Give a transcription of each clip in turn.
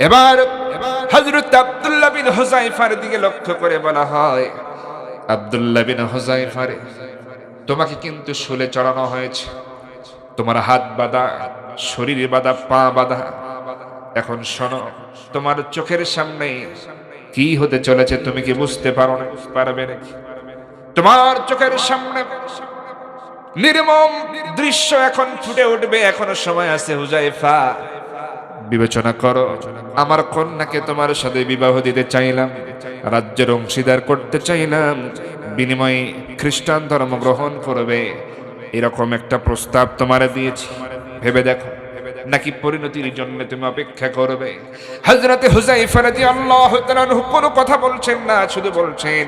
এবার হযরত আব্দুল্লাহ বিন হুযায়ফার দিকে লক্ষ্য করে বলা হয়, আব্দুল্লাহ বিন হুযায়ফা রে, তোমাকে কিন্তু শুলে চড়ানো হয়েছে, তোমার হাত বাঁধা, শরীরে বাঁধা, পা বাঁধা। এখন শোনো, তোমার চোখের সামনে কি হতে চলেছে তুমি কি বুঝতে পারবে নাকি? তোমার চোখের সামনে নির্মম দৃশ্য এখন ফুটে উঠবে, এখনো সময় আছে হুযায়ফা। বিবেচনা করো, আমার কন্যাকে তোমার সাথে বিবাহ দিতে চাইলাম, রাজ্যের অংশীদার করতে চাইলাম, বিনিময়ে খ্রিস্টান ধর্ম গ্রহণ করবে, এরকম একটা প্রস্তাব তোমার দিয়েছি। ভেবে দেখো, নাকি পরিণতির জন্য তুমি অপেক্ষা করবে? হযরতে হুযায়ফা রাদিয়াল্লাহু তাআলা কোনো কথা বলছেন না, শুধু বলছেন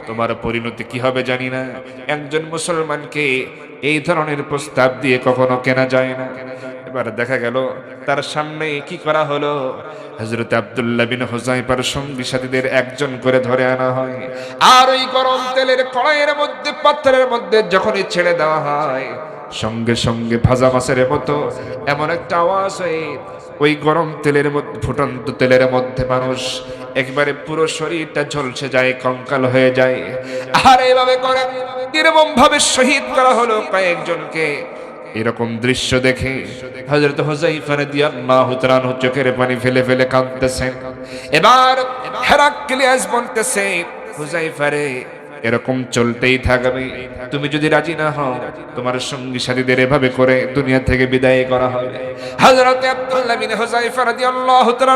তোমার পরিণতি কি হবে জানি না। একজন মুসলমানকে এই ধরনের প্রস্তাব দিয়ে কখনো কেনা যায় না। এবার দেখা গেল তার সামনে কি করা হলো, হযরত আব্দুল্লাহ বিন হুযায়ফার সঙ্গী সাথীদের একজন করে ধরে আনা হয়, আর ওই গরম তেলের কড়াইয়ের মধ্যে, পাত্রের মধ্যে যখনই ছেড়ে দেওয়া হয়, সঙ্গে সঙ্গে ভাজা মাছের মতো এমন একটা আওয়াজ হয়, ওই গরম তেলের মধ্যে, ফুটন্ত তেলের মধ্যে মানুষ একবারে পুরো শরীরটা ঝলসে যায়, কঙ্কাল হয়ে যায়। আর এইভাবে করে নির্মম ভাবে শহীদ করা হলো কয়েকজনকে। এরকম দৃশ্য দেখে হযরত হুযায়ফা রাদিয়াল্লাহু তাআলা চোখের পানি ফেলে ফেলে কাঁদতেছেন। এবার হেরাক্লিয়াস বলতেছে, হুযায়ফা রে, এরকম চলতেই থাকবে, তুমি যদি রাজি না হও তোমার সঙ্গী সাথীদের এভাবে করে দুনিয়া থেকে বিদায় করা হবে। হযরত আব্দুল্লাহ বিন হুযায়ফা রাদিয়াল্লাহু তাআলা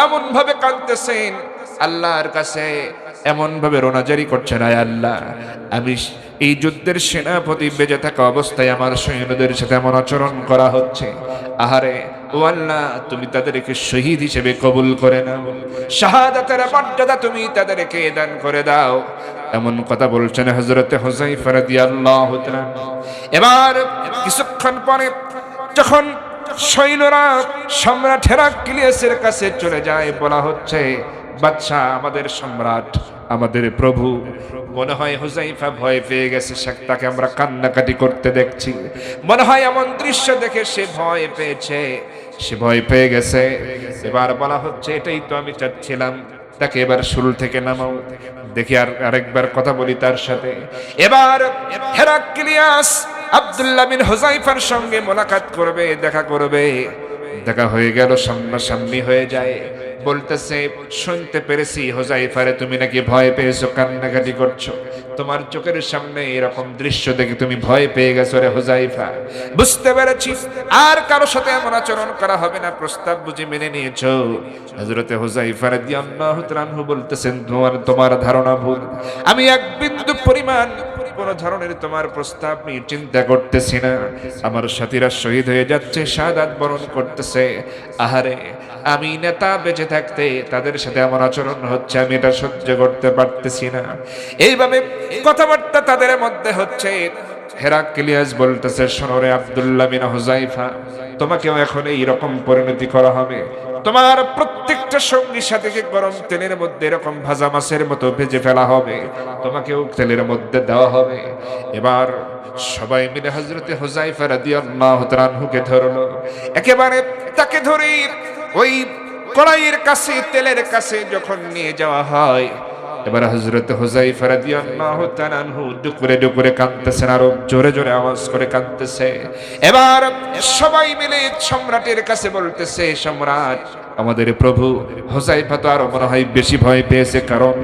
এমন ভাবে কাঁদতেছেন, আল্লাহর কাছে এমন ভাবে রোনাজারি করছেন, আয় আল্লাহ, আমি এই যুদ্ধের সেনাপতি, বেঁচে থাকা অবস্থায় আমার সৈন্যদের সাথে এমন আচরণ করা হচ্ছে, আহারে ও আল্লাহ, তুমি তাদেরকে শহীদ হিসেবে কবুল করে নাও, শাহাদাতের মর্যাদা তুমি তাদেরকে দান করে দাও। এমন কথা বলছেন হযরতে হুযায়ফা রাদিয়াল্লাহু তাআলা। এবার কিছুক্ষণ পরে যখন সৈন্যরা সম্রাট হেরাক্লিয়াসের কাছে চলে যায়, বলা হচ্ছে, বাদশাহ, আমাদের সম্রাট, আমাদের প্রভু। মনে হয় হুযায়ফা ভয় পেয়ে গেছে, তাকে আমরা কান্নাকাটি করতে দেখছি, মনে হয় এমন দৃশ্য দেখে সে ভয় পেয়েছে, সে ভয় পেয়ে গেছে। এবার বলা হচ্ছে, এটাই তো আমি চাচ্ছিলাম, তাকে এবার শুল থেকে নামাও, দেখি আরেকবার কথা বলি তার সাথে। এবার হেরাক্লিয়াস আব্দুল্লাহ বিন হুযায়ফার সঙ্গে মোলাকাত করবে, দেখা করবে। দেখা হয়ে গেল, সামনাসামনি হয়ে যায়। বলতেছে, শুনতে পেরেছি হুযায়ফা রে, তুমি নাকি ভয় পেয়েছো, কান্নাকাটি করছো, তোমার চোখের সামনে এরকম দৃশ্য দেখে তুমি ভয় পেয়ে গেছো রে হুযায়ফা। বুঝতে পেরেছি, আর কারো সাথে এমন আচরণ করা হবে না, প্রস্তাব বুঝি মেনে নিয়েছো। হযরতে হুযায়ফা রাদিয়াল্লাহু তাআলা বলতেছেন, তোমার ধারণা ভুল, আমি এক বিন্দু পরিমাণ কোন ধরনের তোমার প্রস্তাব নিয়ে চিন্তা করতেছি না। আমার সাথীরা শহীদ হয়ে যাচ্ছে, শাহাদাত বরণ করতেছে, আহারে, আমি নেতা বেঁচে থাকতে তাদের সাথে আমার আচরণ হচ্ছে, আমি এটা সহ্য করতে পারতেছি না। এইভাবে কথাবার্তা তাদের মধ্যে হচ্ছে। হেরাক্লিয়াস বলতেছে, শোনো রে আব্দুল্লাহ বিন হুযায়ফা, তোমাকেও এখন এইরকম পরিণতি করা হবে, তোমার প্রত্যেকটা সঙ্গী সাথীকে গরম তেলের মধ্যে এরকম ভাজা মাছের মতো ভেজে ফেলা হবে, তোমাকেও তেলের মধ্যে দেওয়া হবে। এবার সবাই মিলে হযরতে হুযায়ফা রাদিয়াল্লাহু তাআলা আনহুকে ধরলো, একেবারে তাকে ধরে ওই কড়াইয়ের কাছে, তেলের কাছে যখন নিয়ে যাওয়া হয়, এবার হযরতে হুযায়ফা রাদিয়াল্লাহু তাআলা আনহু ডুকরে ডুকরে কাঁদতেছেন, আরো জোরে জোরে আওয়াজ করে কাঁদতেছে। এবার সবাই মিলে সম্রাটের কাছে বলতেছে, সম্রাট, আমাদের প্রভু হুযায়ফা তো আরো মনে হয় বেশি ভয় পেয়েছে, কারণ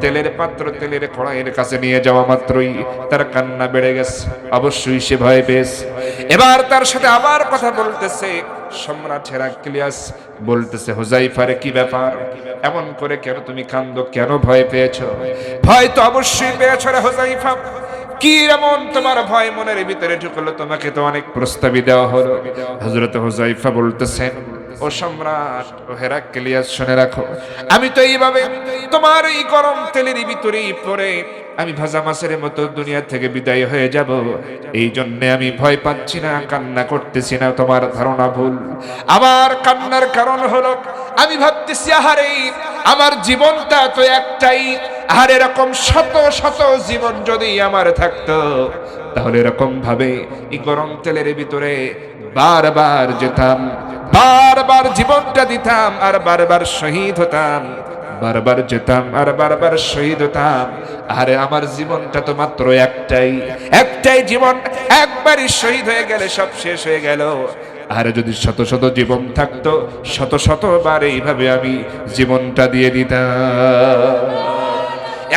তেলের পাত্র তেলের কড়াইয়ের কাছে নিয়ে যাওয়া মাত্রই তার কান্না বেড়ে গেছে, অবশ্যই সে ভয় পেয়েছে। এবার তার সাথে আবার কথা বলতেছে সম্রাট হেরাক্লিয়াস, বলতেছে, হুযায়ফা রে, কি ব্যাপার, এমন করে কেন তুমি কাঁদো, কেন ভয় পেয়েছো? ভয় তো অবশ্যই পেয়েছো রে হুযায়ফা, কি এমন তোমার ভয় মনের ভিতরে ঢুকলো? তোমাকে তো অনেক প্রস্তাবই দেওয়া হলো। হযরত হুযায়ফা বলতেছেন, ও সম্রাট, ও হেরাক্লিয়াস, শুনে রাখো, আমি তো এইভাবে তোমার এই গরম তেলের ভিতরেই পড়ে আমি ভাজা মাছের মতো দুনিয়া থেকে বিদায় হয়ে যাব, এই জন্য আমি ভয় পাচ্ছি না, কান্না করতেছি না, তোমার ধারণা ভুল। আমার কান্নার কারণ হলো, আমি ভাবতেছি, আহারে, আমার জীবনটা তো একটাই, আর এরকম শত শত জীবন যদি আমার থাকতো, তাহলে এরকম ভাবে এই গরম তেলের ভিতরে বারবার যেতাম, বারবার জীবনটা দিতাম আর বারবার শহীদ হতাম, বারবার যেতাম আর বারবার শহীদ হতাম। আরে আমার জীবনটা তো মাত্র একটাই জীবন, একবারই শহীদ হয়ে গেলে সব শেষ হয়ে গেল। আর যদি শত শত জীবন থাকতো, শত শতবার এইভাবে আমি জীবনটা দিয়ে দিতাম।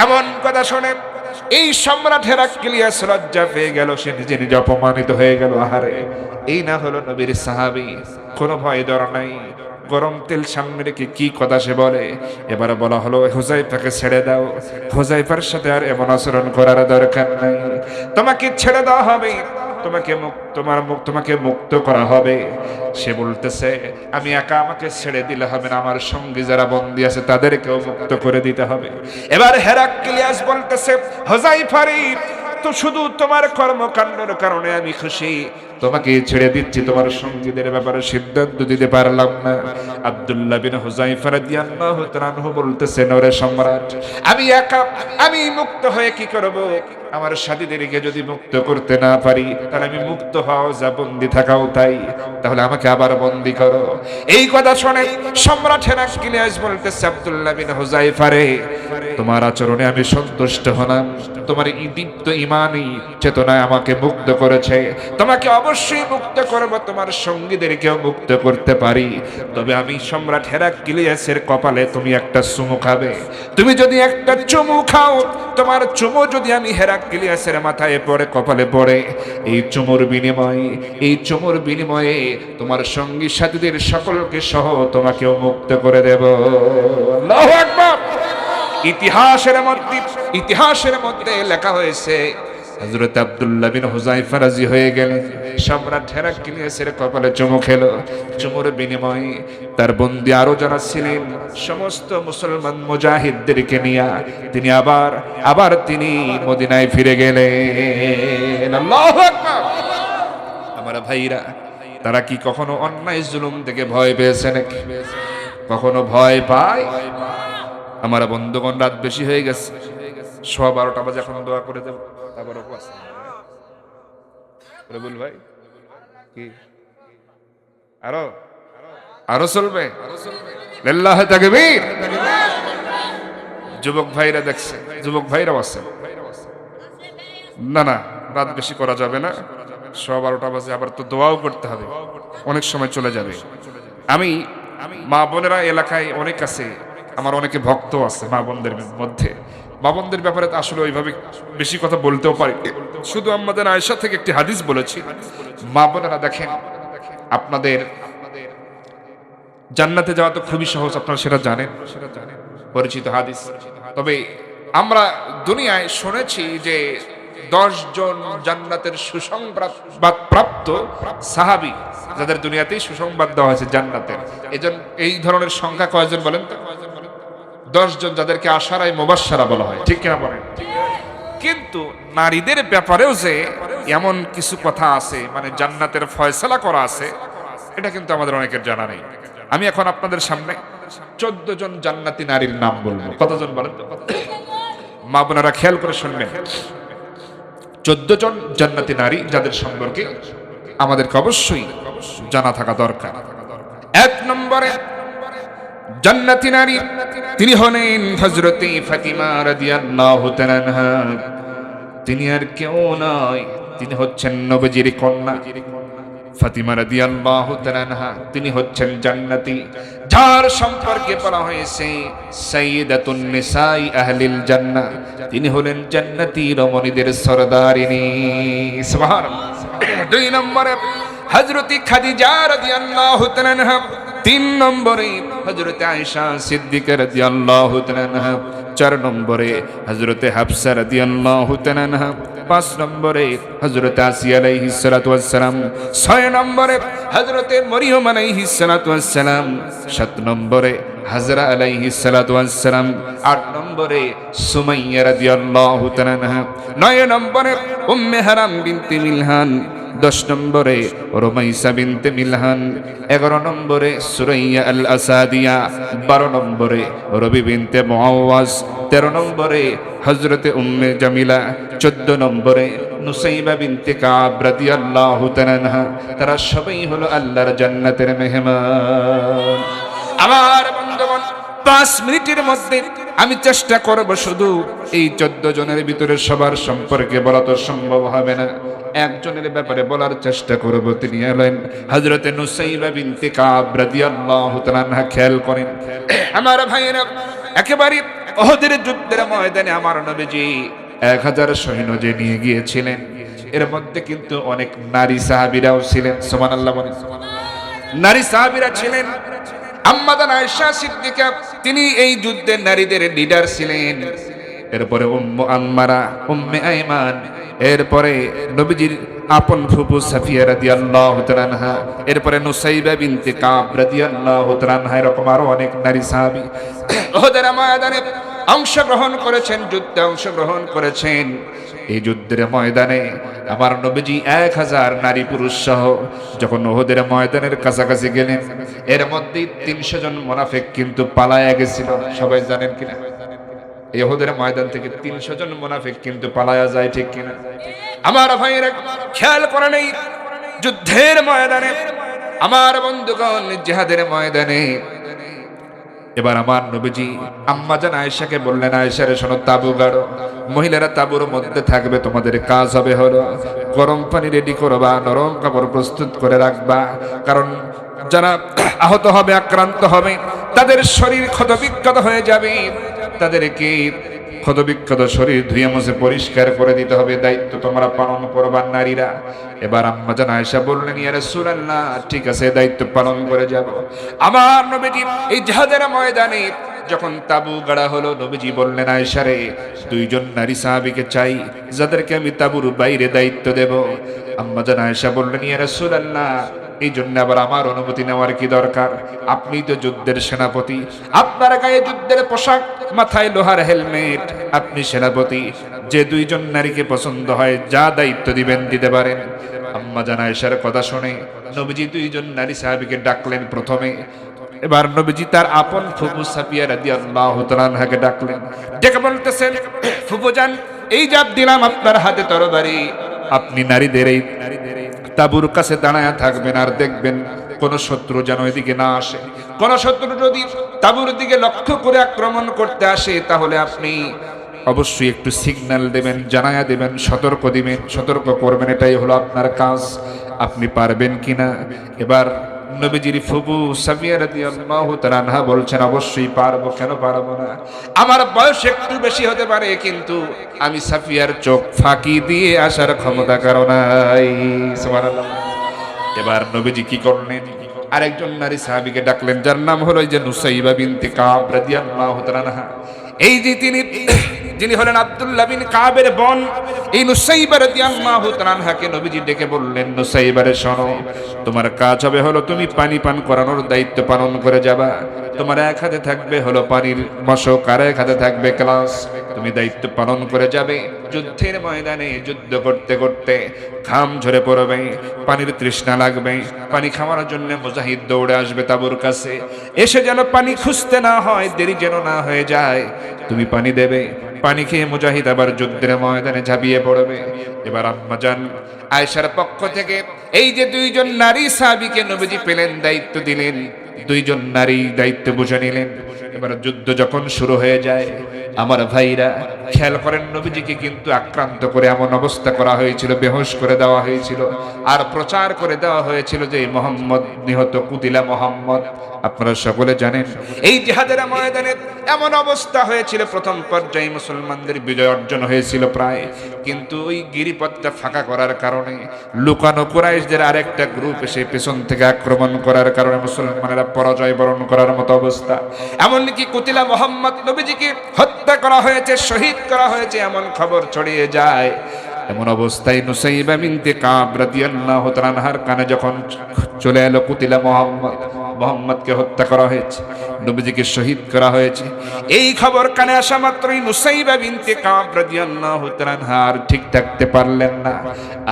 এমন কথা শুনে এই সম্রাট হেরাক্লিয়াস লজ্জা পেয়ে গেল, সে নিজে নিজে অপমানিত হয়ে গেল। আহারে, এই না হলো নবীর সাহাবী, কোনো ভয় ডর নাই, গরম তেল সামনে রেখে কি কথা সে বলে। এবার বলা হলো হুযায়ফাকে ছেড়ে দাও, হুযায়ফার সাথে আর এমন আচরণ করার দরকার নাই, তোমাকে ছেড়ে দেওয়া হবে, তোমাকে মুক্ত করা হবে। সে বলতেছে আমি একা, আমাকে ছেড়ে দিলে হবে না, আমার সঙ্গী যারা বন্দী আছে তাদেরকেও মুক্ত করে দিতে হবে। এবার হেরাক্লিয়াস বলতেছে হুযায়ফারে, তো শুধু তোমার কর্মকাণ্ডের কারণে আমি খুশি, তোমাকে ছেড়ে দিচ্ছি, তোমার সঙ্গীদের ব্যাপারে সিদ্ধান্ত দিতে পারলাম না। আব্দুল্লাহ বিন হুযায়ফা রাদিয়াল্লাহু তাআলা আনহু বলতেছেন ওরে সম্রাট, আমি একা, আমি মুক্ত হয়ে কি করব? আমার সাথীদেরকে যদি মুক্ত করতে না পারি, তাহলে আমি মুক্ত হও যা, বন্দী থাকাও তাই, তাহলে আমাকে আবার বন্দী করো। এই কথা শুনে সম্রাট হেরাক্লিয়াস বলতেছে আব্দুল্লাহ বিন হুযায়ফা রে, তোমার আচরণে আমি সন্তুষ্ট হলাম, তোমার দীপ্ত ঈমানী চেতনায় আমাকে মুক্ত করেছে, তোমাকে অবশ্যই মুক্ত করব, তোমার সঙ্গীদেরকেও মুক্ত করতে পারি। তবে আমি সম্রাট হেরাক্লিয়াসের কপালে তুমি একটা চুমু খাবে। তুমি যদি একটা চুমু খাও, তোমার চুমু যদি আমি হেরাক্লিয়াসের মাথায় পড়ে, কপালে পড়ে, এই চুমুর বিনিময়ে তোমার সঙ্গী সাথীদের সকলকে সহ তোমাকেও মুক্ত করে দেব। আল্লাহু আকবার। ইতিহাসের মধ্যে লেখা হয়েছে হযরত আব্দুল্লাহ বিন হুযায়ফা রাজি হয়ে গেলেন, সম্রাট হেরাক্লিয়াসের কপালে চুমু খেলো। চুমুর বিনিময়ে তার বন্দী আরো যারা ছিলেন সমস্ত মুসলমান মুজাহিদদেরকে নিয়ে তিনি আবার তিনি মদিনায় ফিরে গেলেন। আল্লাহু আকবার। আমার ভাইরা, তারা কি কখনো অন্যায় জুলুম থেকে ভয় পেয়েছে নাকি? কখনো ভয় পায়? আমার বন্ধুগণ, রাত বেশি হয়ে গেছে, 12:15 বাজে, এখন দোয়া করে দেব, তারপর রবুল ভাই কি আরো চলবে? লিল্লাহি তাকবীর। যুবক ভাইরা দেখছে, যুবক ভাইরাও আছে। না, রাত বেশি করা যাবে না, 12:15 বাজে, আবার তো দোয়াও করতে হবে, অনেক সময় চলে যাবে। আমি মা বোনেরা এলাকায় অনেক আছে, আমার অনেকে ভক্ত আছে মা বোনদের মধ্যে। মা বোনদের ব্যাপারে আসলে ওইভাবে বেশি কথা বলতেও পারি, শুধু আমাদের আয়েশা থেকে একটি হাদিস বলেছি। মা বোনেরা দেখেন, আপনাদের জান্নাতে যাওয়া তো খুবই সহজ, আপনারা সেটা জানেন, পরিচিত হাদিস। তবে আমরা দুনিয়ায় শুনেছি যে 10 জন জান্নাতের সুসংবাদ প্রাপ্ত সাহাবী, যাদের দুনিয়াতেই সুসংবাদ দেওয়া হয়েছে জান্নাতের, এই ধরনের সংখ্যা কয়জন বলেন তো? 10 জন, যাদেরকে আশারায়ে মুবাশশারা বলা হয়, ঠিক কিনা বলেন? কিন্তু নারীদের ব্যাপারেও যে এমন কিছু কথা আছে, মানে জান্নাতের ফয়সালা করা আছে, এটা কিন্তু আমাদের অনেকের জানা নেই। আমি এখন আপনাদের সামনে 14 জন জান্নাতি নারীর নাম বলবো। কতজন বলেন তো? মা বোনেরা খেয়াল করে শুনবেন, 14 জন জান্নাতি নারী যাদের সম্পর্কে আমাদেরকে অবশ্যই জানা থাকা দরকার। 1 নম্বরে জান্নাতি নারী, তিনি হলেন হযরতে ফাতিমা রাদিয়াল্লাহু তাআলা আনহা। তিনি আর কেউ নয়, তিনি হচ্ছেন নবীজির কন্যা ফাতিমা রাদিয়াল্লাহু তাআলা আনহা। তিনি হচ্ছেন জান্নাতি, যার সম্পর্কে বলা হয়েছে সাইয়্যিদাতুন নিসাই আহলিল জান্নাহ। তিনি হলেন জান্নাতি রমণীদের সরদারিনী। সুবহানাল্লাহ। 2 নম্বরে হযরতে খাদিজা রাদিয়াল্লাহু তাআলা আনহা। 3 নম্বরে হযরতে আয়েশা সিদ্দিকা রাদিয়াল্লাহু তাআলা আনহা। 4 নম্বরে হযরতে হাফসা রাদিয়াল্লাহু তাআলা আনহা। 5 নম্বরে হযরতে আসিয়া আলাইহিস সালাতু ওয়াস সালাম। 6 নম্বরে হযরতে মরিয়ম আলাইহিস সালাতু ওয়াস সালাম। 7 নম্বরে হাজরা আলাইহিস সালাতু ওয়াস সালাম। 8 নম্বরে সুমাইয়া রাদিয়াল্লাহু তাআলা আনহা। 9 নম্বরে উম্মে হারাম বিনতে মিলহান। 10 নম্বরে রুমাইসা বিনতে মিলহান, 11 নম্বরে সুরাইয়া আল আসাদিয়া, 12 নম্বরে রবি বিনতে মুআওয়াজ, 13 নম্বরে হযরতে উম্মে জামিলা, 14 নম্বরে নুসাইবা বিনতে কাব রাদিয়াল্লাহু তাআলা আনহা। তারা সবাই হলো আল্লাহর জান্নাতের মেহমান। আমার বন্ধুগণ, 5 মিনিটের মধ্যে আমি চেষ্টা করব শুধু এই 14 জনের ভিতরে সবার সম্পর্কে বলা তো সম্ভব হবে না, একজনের ব্যাপারে বলার চেষ্টা করব। তিনি হলেন হযরতে নুসাইবা বিনতে কাব রাদিয়াল্লাহু তাআলা আনহা। খেয়াল করেন আমার ভাইয়েরা, একেবারে উহুদের যুদ্ধের ময়দানে আমার নবীজি 1000 সৈন্য যে নিয়ে গিয়েছিলেন, এর মধ্যে কিন্তু অনেক নারী সাহাবীরাও ছিলেন। সুবহানাল্লাহ বলেন। নারী সাহাবীরা ছিলেন। আম্মাদান আয়েশা সিদ্দিকা, তিনি এই যুদ্ধের নারীদের লিডার ছিলেন। এরপরে উম্মু আম্মারা, উম্মে আইমান, এরপরে নবীজির আপন ফুফু সাফিয়া রাদিয়াল্লাহু তাআলা আনহা, এরপরে নুসাইবা বিনতে কাব রাদিয়াল্লাহু তাআলা আনহা, এরকম আরো অনেক নারী সাহাবী উহুদের ময়দানে অংশগ্রহণ করেছেন, যুদ্ধে অংশগ্রহণ করেছেন। এই যুদ্ধের ময়দানে আমার নবীজি 1000 নারী পুরুষ সহ যখন উহুদের ময়দানের কাছাকাছি গেলেন, এর মধ্যে 300 জন মুনাফিক কিন্তু পালায়া গেছিল। সবাই জানেন কিনা, এই উহুদের ময়দান থেকে 300 জন মুনাফিক কিন্তু পালায়া যায়, ঠিক কিনা? আমার ভাইয়েরা খেয়াল করে নেই, যুদ্ধের ময়দানে আমার বন্ধুগণ, জিহাদের ময়দানে এবার আমার নবীজি আম্মাজান আয়েশাকে বললেন, আয়েশা রে শোনো, তাবু গাড়ো, মহিলারা তাবুর মধ্যে থাকবে, তোমাদের কাজ হবে হলো গরম পানি রেডি করবা, নরম কাপড় প্রস্তুত করে রাখবা, কারণ যারা আহত হবে, আক্রান্ত হবে, তাদের শরীর ক্ষতবিক্ষত হয়ে যাবে, তাদেরকে ক্ষতবিক্ষত শরীর ধুয়ে মুছে পরিষ্কার করে দিতে হবে, দায়িত্ব তোমরা পালন করবা নারীরা। এবার আম্মাজান আয়েশা বললেন, ইয়া রাসূলুল্লাহ, ঠিক আছে, দায়িত্ব পালন করে যাব। আমার নবীজি এই জিহাদের ময়দানে যখন তাবু গাড়া হলো, নবীজি বললেন, আয়েশা রে, 2 জন নারী সাহাবীকে চাই, যাদেরকে আমি তাবুর বাইরে দায়িত্ব দেব। আম্মাজান আয়েশা বললেন, ইয়া রাসূলুল্লাহ, এই জন্য আবার আমার অনুমতি নেওয়ার কি দরকার? আপনি তো যুদ্ধের সেনাপতি, আপনার গায়ে যুদ্ধের পোশাক, মাথায় লোহার হেলমেট, আপনি সেনাপতি, যে 2 জন নারীকে পছন্দ হয় যা দায়িত্ব দিবেন দিতে পারেন। আম্মাজান আয়েশার কথা শুনে নবীজি 2 জন নারী সাহাবীকে ডাকলেন প্রথমে। এবার নবীজি তার আপন ফুফু সাফিয়া রাদিয়াল্লাহু তাআলা আনহাকে ডাকলেন, ডেকে বলতেছেন, ফুফুজান, এই জাত দিলাম আপনার হাতে তরবারি, আপনি নারীদের এই তাবুর কাছে দাঁড়ায়া থাকবেন, আর দেখবেন কোন শত্রু যেন এদিকে না আসে। কোন শত্রু যদি তাবুর দিকে লক্ষ্য করে আক্রমণ করতে আসে, তাহলে আপনি অবশ্যই একটু সিগন্যাল দেবেন, জানায়া দেবেন, সতর্ক দিবেন, সতর্ক করবেন, এটাই হলো আপনার কাজ। আপনি পারবেন কিনা? এবার নবীজির ফুফু সাফিয়া রাদিয়াল্লাহু তাআলা আনহা বলছেন, অবশ্যই পারবো, কেন পারবো না? আমার বয়স একটু বেশি হতে পারে, কিন্তু আমি সাফিয়ার চোখ ফাঁকি দিয়ে আসার ক্ষমতা কারো নাই। সুবহানাল্লাহ। এবার নবীজি কি করলেন? আরেকজন নারী সাহাবীকে ডাকলেন, যার নাম হলো এই যে নুসাইবা বিনতে কাব রাদিয়াল্লাহু তাআলা আনহা। এই যে যিনি হলেন আব্দুল্লাহ বিন কাবের বোন, এই নুসাইবা রাদিয়াল্লাহু তাআলা আনহাকে নবীজি ডেকে বললেন, নুসাইবা রে শোনো, তোমার কাজ হবে হলো তুমি পানি পান করানোর দায়িত্ব পালন করে যাবা। তোমার এক হাতে থাকবে হলো পানির মশক, আর এক হাতে থাকবে গ্লাস, তুমি দায়িত্ব পালন করে যাবে। যুদ্ধের ময়দানে যুদ্ধ করতে করতে ঘাম ঝরে পড়বে, পানির তৃষ্ণা লাগবে, পানি খাওয়ার জন্য মুজাহিদ দৌড়ে আসবে তাবুর কাছে, এসে যেন পানি খুঁজতে না হয়, দেরি যেন না হয়ে যায়, তুমি পানি দেবে। পানি খেয়ে মুজাহিদ আবার যুদ্ধের ময়দানে ঝাঁপিয়ে পড়বে। এবার আম্মাজান আয়েশার পক্ষ থেকে এই যে 2 জন নারী সাহাবীকে নবীজি পেলেন, দায়িত্ব দিলেন, 2 জন নারী দায়িত্ব বুঝে নিলেন। এবার যুদ্ধ যখন শুরু হয়ে যায়, আমার ভাইরা খেয়াল করেন, নবীজিকে কিন্তু আক্রান্ত করে এমন অবস্থা করা হয়েছিল, বেহুশ করে দেওয়া হয়েছিল, আর প্রচার করে দেওয়া হয়েছিল যে মুহাম্মদ নিহত, কুতিলা মুহাম্মদ। আপনারা সকলে জানেন এই জিহাদের ময়দানে এমন অবস্থা হয়েছিল, প্রথম পর্যায়ে মুসলমানদের বিজয় অর্জন হয়েছিল প্রায়, কিন্তু ওই গিরিপথটা ফাঁকা করার কারণে লুকানো কুরাইশদের আরেকটা গ্রুপ এসে পেছন থেকে আক্রমণ করার কারণে মুসলমানেরা পরাজয় বরণ করার মতো অবস্থা। এমনকি কুতিলা মুহাম্মদ, নবীজিকে হত্যা করা হয়েছে, শহীদ করা হয়েছে, এমন খবর ছড়িয়ে যায়। এমন অবস্থায় নুসাইবা বিনতে কাব রাদিয়াল্লাহু তাআলা আনহার কানে যখন চলে এলো কুতিলা মুহাম্মদকে হত্যা করা হয়েছে, নবীজিকে শহীদ করা হয়েছে। এই খবর কানে আসা মাত্রই নুসাইবা বিনতে কাব রাদিয়াল্লাহু তাআলা আনহা আর ঠিক থাকতে পারলেন না।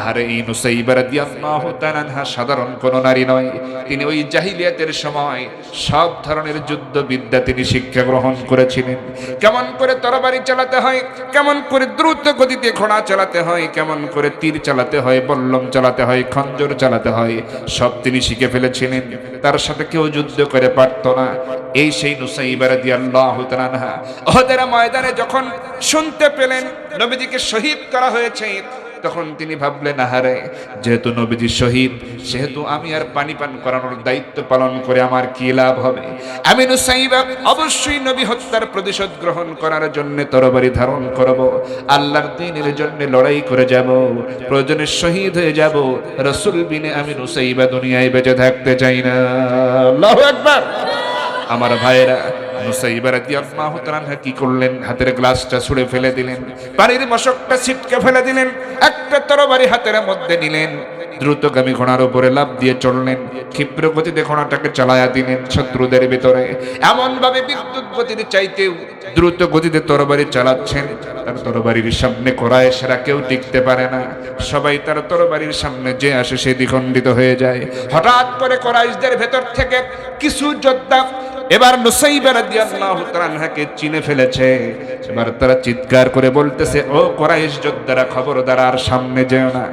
আর এই নুসাইবা রাদিয়াল্লাহু তাআলা আনহা সাধারণ কোন নারী নয়, তিনি ওই জাহিলিয়াতের সময় সব ধরনের যুদ্ধ বিদ্যা তিনি শিক্ষা গ্রহণ করেছিলেন। কেমন করে তরবারি চালাতে হয়, কেমন করে দ্রুত গতিতে ঘোড়া চালাতে হয়, কেমন করে তীর চালাতে হয়, বল্লম চালাতে হয়, খঞ্জর চালাতে হয়, সব তিনি শিখে ফেলেছিলেন। তার সাথে কেউ যুদ্ধ করে পারত না। এই সেই নুসাইবা রাদিয়াল্লাহু তাআলা আনহা উহুদের ময়দানে যখন শুনতে পেলেন নবীজিকে শহীদ করা হয়েছে, তখন তিনি ভাবলেন, আহারে, যেহেতু নবীজি শহীদ, সেহেতু আমি আর পানি পান করানোর দায়িত্ব পালন করে আমার কি লাভ হবে? আমি নুসাইবা অবশ্যই নবী হত্যার প্রতিশোধ গ্রহণ করার জন্য তরবারি ধারণ করব, আল্লাহর দ্বীনের জন্য লড়াই করে যাব, প্রয়োজনে শহীদ হয়ে যাব। রাসূল বিনে আমি নুসাইবা দুনিয়ায় বেঁচে থাকতে চাই না। আল্লাহু আকবার। আমার ভাইয়েরা, নুসাইবা রাদিয়াল্লাহু তাআলা আনহা কি করলেন? হাতের গ্লাসটা ছুঁড়ে ফেলে দিলেন, পানির মশকটা ছিটকে ফেলে দিলেন, একটা তরবারি হাতের মধ্যে নিলেন, দ্রুতগামী ঘোড়ার উপরে লাফ দিয়ে চললেন, ক্ষিপ্র গতিতে ঘোড়াটাকে চালায়া দিলেন শত্রুদের ভিতরে। এমন ভাবে বিদ্যুৎ গতির চাইতে দ্রুত গতিতে তরবারি চালাচ্ছেন, তার তরবারির সামনে কুরাইশরা কেউ টিকতে পারে না। সবাই তার তরবারির সামনে যে আসে সে দ্বিখণ্ডিত হয়ে যায়। হঠাৎ করে কুরাইশদের ভেতর থেকে কিছু যোদ্ধা এবার নুসাইবা রাদিয়াল্লাহু তাআলা আনহাকে চিনে ফেলেছে। এবার তারা চিৎকার করে বলতেছে, ও কুরাইশ যোদ্ধারা, খবরদার, আর সামনে যেও না।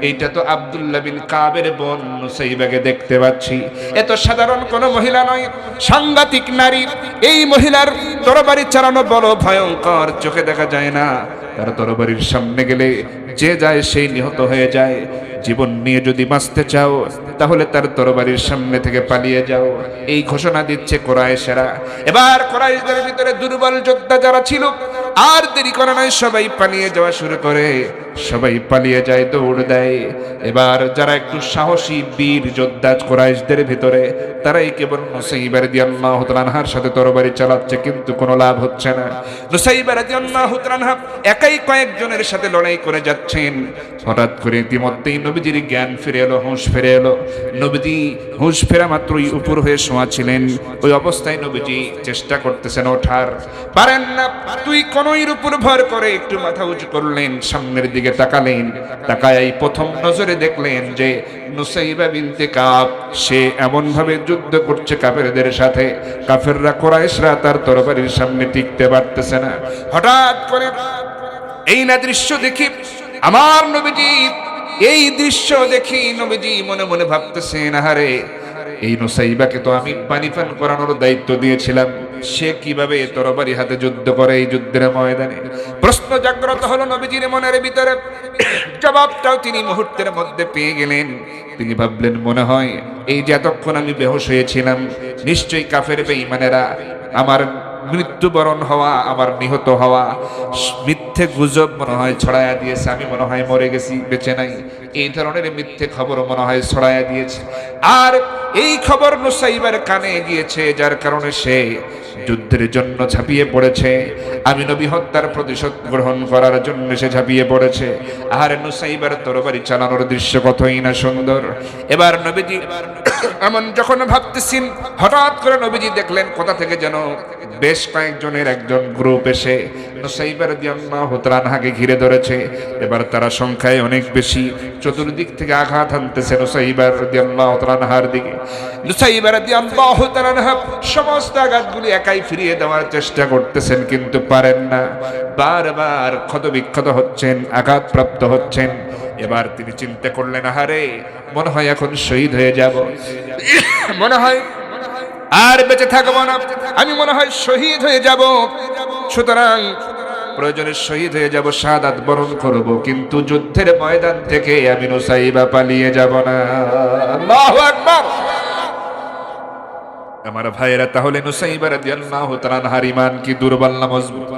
এইটা তো আব্দুল্লাহ বিন কাবের বোন নুসাইবাকে দেখতে পাচ্ছি। এ তো সাধারণ কোনো মহিলা নয়, সাংঘাতিক নারী। এই মহিলার তরবারি চালানো বড় ভয়ঙ্কর, চোখে দেখা যায় না। তার তরবারির সামনে গেলে যে যায় সেই নিহত হয়ে যায়। জীবন নিয়ে যদি বাঁচতে চাও, তাহলে তার তরবারির সামনে থেকে পালিয়ে যাও। এই ঘোষণা দিচ্ছে কুরাইশরা। এবার কুরাইশদের ভিতরে দুর্বল যোদ্ধা যারা ছিল, আর দেরি করে নয়, সবাই পালিয়ে যাওয়া শুরু করে। সবাই পালিয়ে যায়, দৌড় দেয়। এবার যারা একটু সাহসী বীর যোদ্ধা কুরাইশদের ভিতরে, তারাই কেবল নুসাইবা রাদিয়াল্লাহু তাআলা আনহার সাথে তরবারি চালাচ্ছে, কিন্তু কোনো লাভ হচ্ছে না। নুসাইবা রাদিয়াল্লাহু তাআলা আনহা একাই কয়েকজনের সাথে লড়াই করে যাচ্ছেন। হঠাৎ করে ইতিমধ্যেই নবীজির জ্ঞান ফিরে এলো, হুঁশ ফিরে এলো। নবীজি হুঁশ ফেরা মাত্রই উপর হয়ে শোয়া ছিলেন। ওই অবস্থায় নবীজি চেষ্টা করতেছেন ওঠার, পারেন না। তুই কোনইর উপর ভর করে একটু মাথা উঁচু করলেন, সামনের দিকে তাকালেন। তাকায় প্রথম নজরে দেখলেন যে নুসাইবা বিনতে কাব, সে এমন ভাবে যুদ্ধ করছে কাফেরদের সাথে, কাফেররা কুরাইশরা তার তরবারির সামনে টিকতে পারতেছে না। হঠাৎ করে এই না দৃশ্য দেখি আমার নবীজি, এই দৃশ্য দেখি নবীজি মনে মনে ভাবতেছেন, আহারে, এই নুসাইবাকে তো আমি পানি পান করানোর দায়িত্ব দিয়েছিলাম, সে কিভাবে তরবারি হাতে যুদ্ধ করে এই যুদ্ধের ময়দানে? প্রশ্ন জাগ্রত হলো নবীজির মনের ভিতরে। জবাবটাও তিনি মুহূর্তের মধ্যে পেয়ে গেলেন। তিনি ভাবলেন, মনে হয় এই যে এতক্ষণ আমি বেহুশ হয়েছিলাম, নিশ্চয়ই কাফের বেঈমানেরা আমার মৃত্যুবরণ হওয়া, আমার নিহত হওয়া মিথ্যে গুজব মনে হয় ছড়ায়া দিয়েছে। আমি মনে হয় মরে গেছি, বেঁচে নাই, এই ধরনের মিথ্যে খবর মনে হয় ছড়ায়া দিয়েছে। আর এই খবর নুসাইবার কানে গিয়েছে, যার কারণে সে যুদ্ধের জন্য ঝাঁপিয়ে পড়েছে। আমি নবী হত্যার প্রতিশোধ গ্রহণ করার জন্য সে ঝাঁপিয়ে পড়েছে। আর নুসাইবার তরবারি চালানোর দৃশ্য কতই না সুন্দর। এবার নবীজি এমন যখন ভাবতেছেন, হঠাৎ করে নবীজি দেখলেন কোথা থেকে যেন বেশ কয়েকজনের একজন গ্রুপ এসে নুসাইবা রাদিয়াল্লাহু তাআলা আনহাকে ঘিরে ধরেছে। এবার তারা সংখ্যায় অনেক বেশি, চতুর্দিক থেকে আঘাত হানতেছে নুসাইবা রাদিয়াল্লাহু তাআলা আনহার দিকে। নুসাইবা রাদিয়াল্লাহু তাআলা আনহা সমস্ত আঘাতগুলি একাই ফিরিয়ে দেওয়ার চেষ্টা করতেছেন, কিন্তু পারেন না। বারবার ক্ষতবিক্ষত হচ্ছেন, আঘাতপ্রাপ্ত হচ্ছেন। এবার তিনি চিন্তা করলেন, আহারে, মনে হয় এখন শহীদ হয়ে যাব, মনে হয় আর বেঁচে থাকবো না, আমি মনে হয় শহীদ হয়ে যাব। সুতরাং প্রয়োজনে শহীদ হয়ে যাব, শাহাদাত বরণ করব, কিন্তু যুদ্ধের ময়দান থেকে আমি নুসাইবা পালিয়ে যাব না। আল্লাহু আকবার। আমার ভাইয়েরা, তাহলে নুসাইবা রাদিয়াল্লাহু তাআলা আনহার ঈমান কি দুর্বল না মজবুত?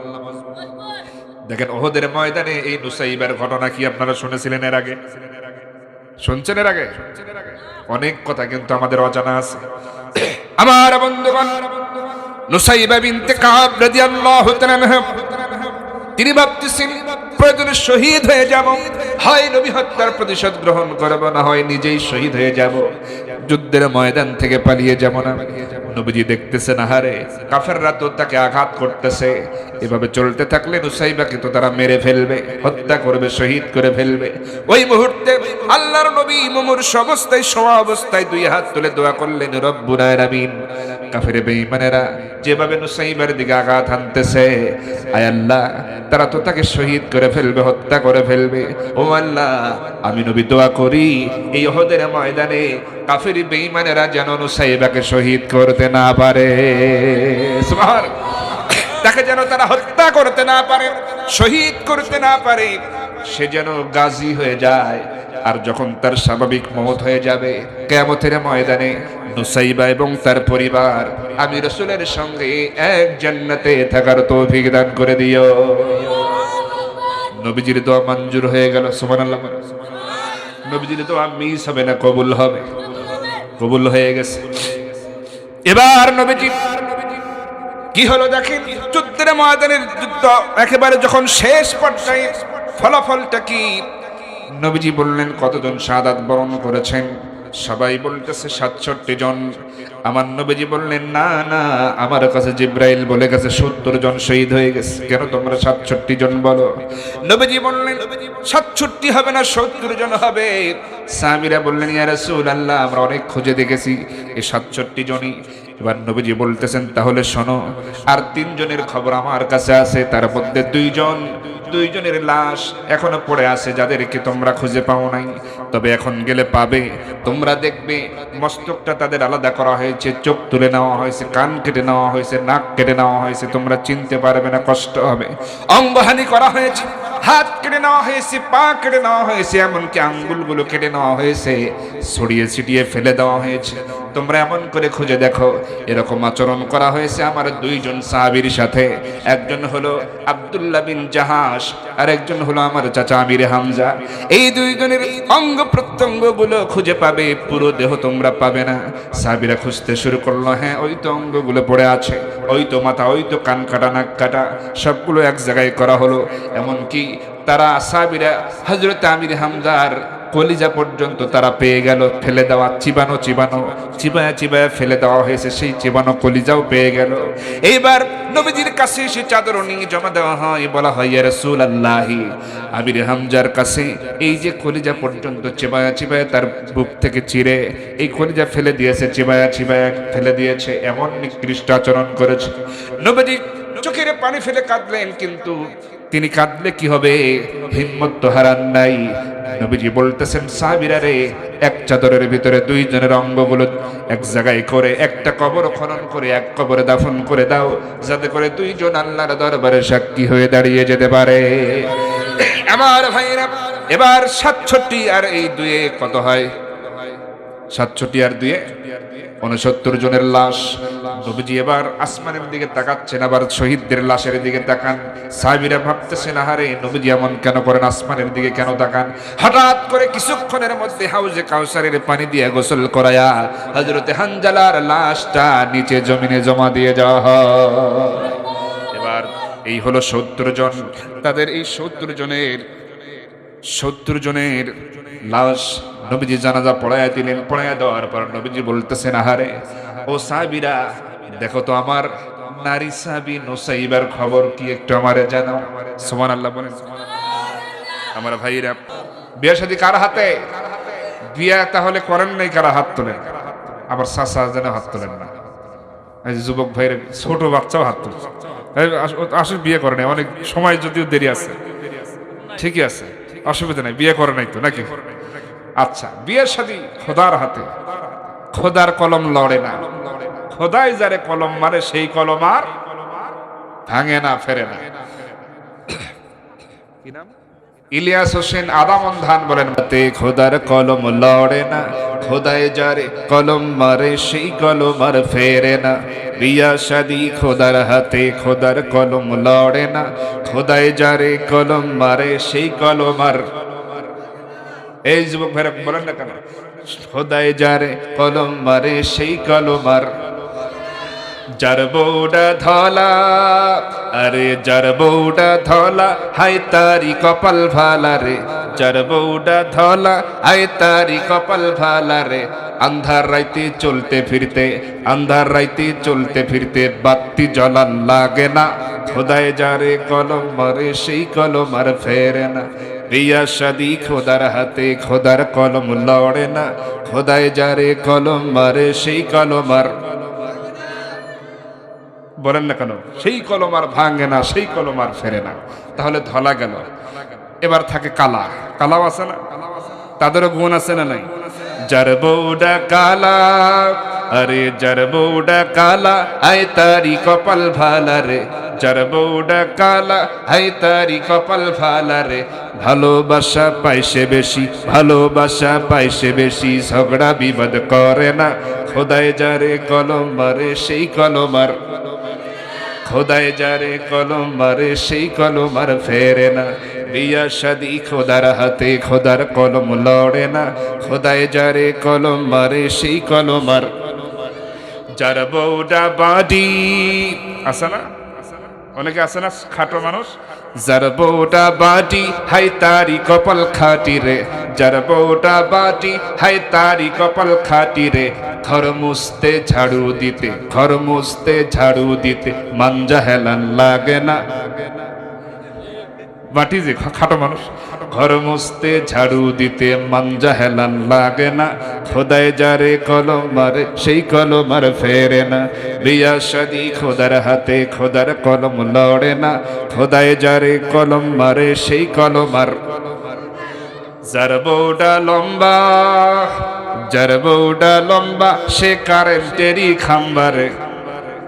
দেখেন, উহুদের ময়দানে এই নুসাইবার ঘটনা কি আপনারা শুনেছিলেন এর আগে? শুনছেন এর আগে? অনেক কথা কিন্তু আমাদের অজানা আছে। আমার বন্ধুগণ, নুসাইবা বিনতে কাব রাদিয়াল্লাহু তাআলা আনহা তিনি ভাবতেছেন, প্রয়োজনে শহীদ হয়ে যাব, হয় নবী হত্যার প্রতিশোধ গ্রহণ করব, না হয় নিজেই শহীদ হয়ে যাব, যুদ্ধের ময়দান থেকে পালিয়ে যাব না। নবীজি দেখতেছেন আহারে কাফেররা তো তাকে আঘাত করতেছে, এভাবে চলতে থাকলে নুসাইবাকে তো তারা মেরে ফেলবে, হত্যা করবে, শহীদ করে ফেলবে। ওই মুহূর্তে আল্লাহর নবী মুমূর্ষু অবস্থায়, শোয়া অবস্থায় দুই হাত তুলে দোয়া করলেন, রব্বুল আলামিন কাফের বেঈমানেরা যেভাবে নুসাইবার দিকে আঘাত হানতেছে, আয় আল্লাহ তারা তো তাকে শহীদ করে ফেলবে, হত্যা করে ফেলবে। ও আল্লাহ, আমি নবী দোয়া করি এই উহুদের ময়দানে কাফের বেঈমানেরা যেন নুসাইবাকে শহীদ করতে না পারে, সুবহানাল্লাহ, তাকে যেন তারা হত্যা করতে না পারে, শহীদ করতে না পারে, সে যেন গাজী হয়ে যায়। আর যখন তার স্বাভাবিক মওত হয়ে যাবে কিয়ামতের ময়দানে, নুসাইবা এবং তার পরিবার আমি রাসূলের সঙ্গে এক জান্নাতে থাকার তৌফিক দান করে দিও। নবীজির দোয়া মঞ্জুর হয়ে গেল, সুবহানাল্লাহ। নবীজির দোয়া মিস হবে না, কবুল হবে, কবুল হয়ে গেছে। এবার নবীজি কি হলো দেখেন, যুদ্ধের ময়দানের যুদ্ধ একেবারে যখন শেষ পর্যায়ে, ফলাফলটা কি? নবীজি বললেন কতজন শাহাদাত বরণ করেছেন? সবাই বলতেছে 67 জন। আমার নবীজি বললেন না না, আমার কাছে জিব্রাইল বলে গেছে 70 জন শহীদ হয়ে গেছে, কেন তোমরা 67 জন বলো? নবীজি বললেন 67 হবে না, 70 জন হবে। সাহাবীরা বললেন ইয়া রাসূলুল্লাহ, আমরা অনেক খুঁজে দেখেছি এই 67 জনই। এবার নবীজি বলতেছেন তাহলে শোনো, আর 3 জনের খবর আমার কাছে আছে, তার মধ্যে 2 জনের লাশ এখনো পড়ে আছে, যাদেরকে তোমরা খুঁজে পাও নাই, তবে এখন গেলে পাবে। তোমরা দেখবে মস্তকটা তাদের আলাদা করা হয়েছে, চোখ তুলে নেওয়া হয়েছে, কান কেটে নেওয়া হয়েছে, নাক কেটে নেওয়া হয়েছে, তোমরা চিনতে পারবে না, কষ্ট হবে। অঙ্গহানি করা হয়েছে, হাত কেটে নেওয়া হয়েছে, পা কেটে নেওয়া হয়েছে, এমনকি আঙ্গুলগুলো কেটে নেওয়া হয়েছে, ছড়িয়ে ছিটিয়ে ফেলে দেওয়া হয়েছে। তোমরা এমন করে খুঁজে দেখো। এরকম আচরণ করা হয়েছে আমার 2 জন সাহাবীর সাথে, একজন হলো আব্দুল্লাহ বিন জাহাশ, আর একজন হলো আমার চাচা আমির হামজা। এই 2 জনের অঙ্গ প্রত্যঙ্গগুলো খুঁজে পাবে, পুরো দেহ তোমরা পাবে না। সাহাবীরা খুঁজতে শুরু করলো, হ্যাঁ ওই তো অঙ্গগুলো পড়ে আছে, ওই তো মাথা, ওই তো কান কাটা, নাক কাটা, সবগুলো এক জায়গায় করা হলো। এমনকি তারা সাহাবীরা হযরত আমির হামজার কলিজা পর্যন্ত তারা পেয়ে গেল, ফেলে দেওয়া, চিবায়া ফেলে দেওয়া হয়েছে, সেই চিবানো কলিজাও পেয়ে গেল। এইবার নবীজির কাছে এসে চাদর নিয়ে জমা দেওয়া হয়, বলা হয় ইয়া রাসূলুল্লাহ, আমির হামজার কাছে এই যে কলিজা পর্যন্ত চিবায়া তার বুক থেকে চিরে এই কলিজা ফেলে দিয়েছে, চিবায়া ফেলে দিয়েছে, এমন নিকৃষ্ট আচরণ করেছে। নবীজি চোখের পানি ফেলে কাঁদলেন, কিন্তু তিনি কাঁদলে কি হবে, হিম্মত তো হারান নাই। নবীজি বলতেছেন সাহাবীরা রে, এক চাদরের ভিতরে 2 জনের অঙ্গগুলো এক জায়গায় করে একটা কবর খনন করে এক কবরে দাফন করে দাও, যাতে করে 2 জন আল্লাহর দরবারে সাক্ষী হয়ে দাঁড়িয়ে যেতে পারে। আমার ভাইরা, এবার 67 আর এই 2 কত হয়? 67 আর 2 69 জনের লাশ। নবীজি এবার আসমানের দিকে তাকাচ্ছেন, আবার শহীদদের লাশের দিকে তাকান। সাহাবীরা ভাবতেছেন আহারে নবীজি এমন কেন করেন, আসমানের দিকে কেন তাকান? হঠাৎ করে কিছুক্ষণের মধ্যে হাউজে কাউসারের পানি দিয়ে গোসল করায়া হযরতে হানজালার লাশটা নিচে জমিনে জমা দিয়ে যাওয়া হয়। এবার এই হলো 70 জন। তাদের এই 70 জনের লাশ নবীজি জানাজা পড়ায়া দিলেন। পড়ায়া দেওয়ার পর নবীজি বলতেছেন আহারে ও সাহাবীরা, দেখো তো আমার নারী সাহাবী নুসাইবার খবর কি, একটু আমারে জানাও। সুবহানাল্লাহ বলেন। আমার ভাইরা, বিয়ে শাদী কার হাতে? বিয়ে তাহলে করেন নাই কারা? হাত তোলেন। আবার চাচা যেন হাত তোলেন না। এই যুবক ভাইরা, ছোট বাচ্চাও হাত তোলে। আসলে বিয়ে করে নাই, অনেক সময় যদিও দেরি আছে, ঠিকই আছে, অসুবিধা নাই, বিয়ে করে নাই তো নাকি? আচ্ছা, বিয়ের শাদী খোদার হাতে, খোদার কলম লড়ে না। খোদাই যারে কলম মারে সেই কলম আর ভাঙে না, ফেরে না। কি নাম? ইলিয়াস হোসেন আদামন ধান বলেন, খোদার কলম লড়ে না, খোদাই যারে কলম মারে সেই কলম আর ফেরে না। বিয়া শাদী খোদার হাতে, খোদার কলম লড়ে না, খোদাই যারে কলম মারে সেই কলম আর। এই যুবক ভাইরা বলেন না কেন? খোদাই যারে কলম মারে সেই কলম আর। যার বউটা ধলা, আরে যার বউটা ধলা, হাই তারি কপাল ভালা রে। যার বউটা ধলা আয় তারি কপাল ভালা রে। আন্ধার রাইতে চলতে ফিরতে, আন্ধার রাইতে চলতে ফিরতে বাতি জ্বলান লাগে না। খোদায় যারে কলম মারে সেই কলম আর ফেরে না। বিয়া শাদি খোদার হাতে, খোদার কলম লড়ে না। খোদায় যারে কলম মারে সেই কলম আর, বলেন না কেন, সেই কলম আর ভাঙে না, সেই কলম আর ফেরে না। তাহলে ধলা গেল, এবার থাকে কালা। কালাও আছে না? তাদেরও গুণ আছে না নাই? যার বউডা কালা, আরে যার বউডা কালা আয় তারি কপাল ভালা রে। যার বউডা কালা আয় তারি কপাল ভালা রে। ভালোবাসা পাইছে বেশি, ভালোবাসা পাইছে বেশি, ঝগড়া বিবাদ করে না। খোদায় যারে কলম মারে সেই কলম আর, খোদায় যারে কলম মারে সেই কলম আর ফেরে না। বিয়া শাদি খোদার হাতে, খোদার কলম লড়ে না। খোদায় যারে কলম মারে সেই কলম আর, যার বউটা বাড়ি আছে না, অনেকে আছে না খাটো মানুষ, যার বউটা বাটি হাই তারি কপাল খাটি রে। যার বউটা বাটি হাই তারি কপাল খাটি রে। ঘর মুছতে ঝাড়ু দিতে, ঘর মুছতে ঝাড়ু দিতে মাঞ্জা হেলান লাগে না। বাটি যে খাটো মানুষ, ঘর মুছতে ঝাড়ু দিতে মাঞ্জা হেলান লাগে না। খোদায় যারে কলম মারে সেই কলম আর ফেরে না। বিয়া শাদি খোদার হাতে, খোদার কলম লড়ে না। খোদায় যারে কলম মারে সেই কলম আর, যার বউটা লম্বা, যার বউটা লম্বা সে কারেন্টেরই খাম্বারে।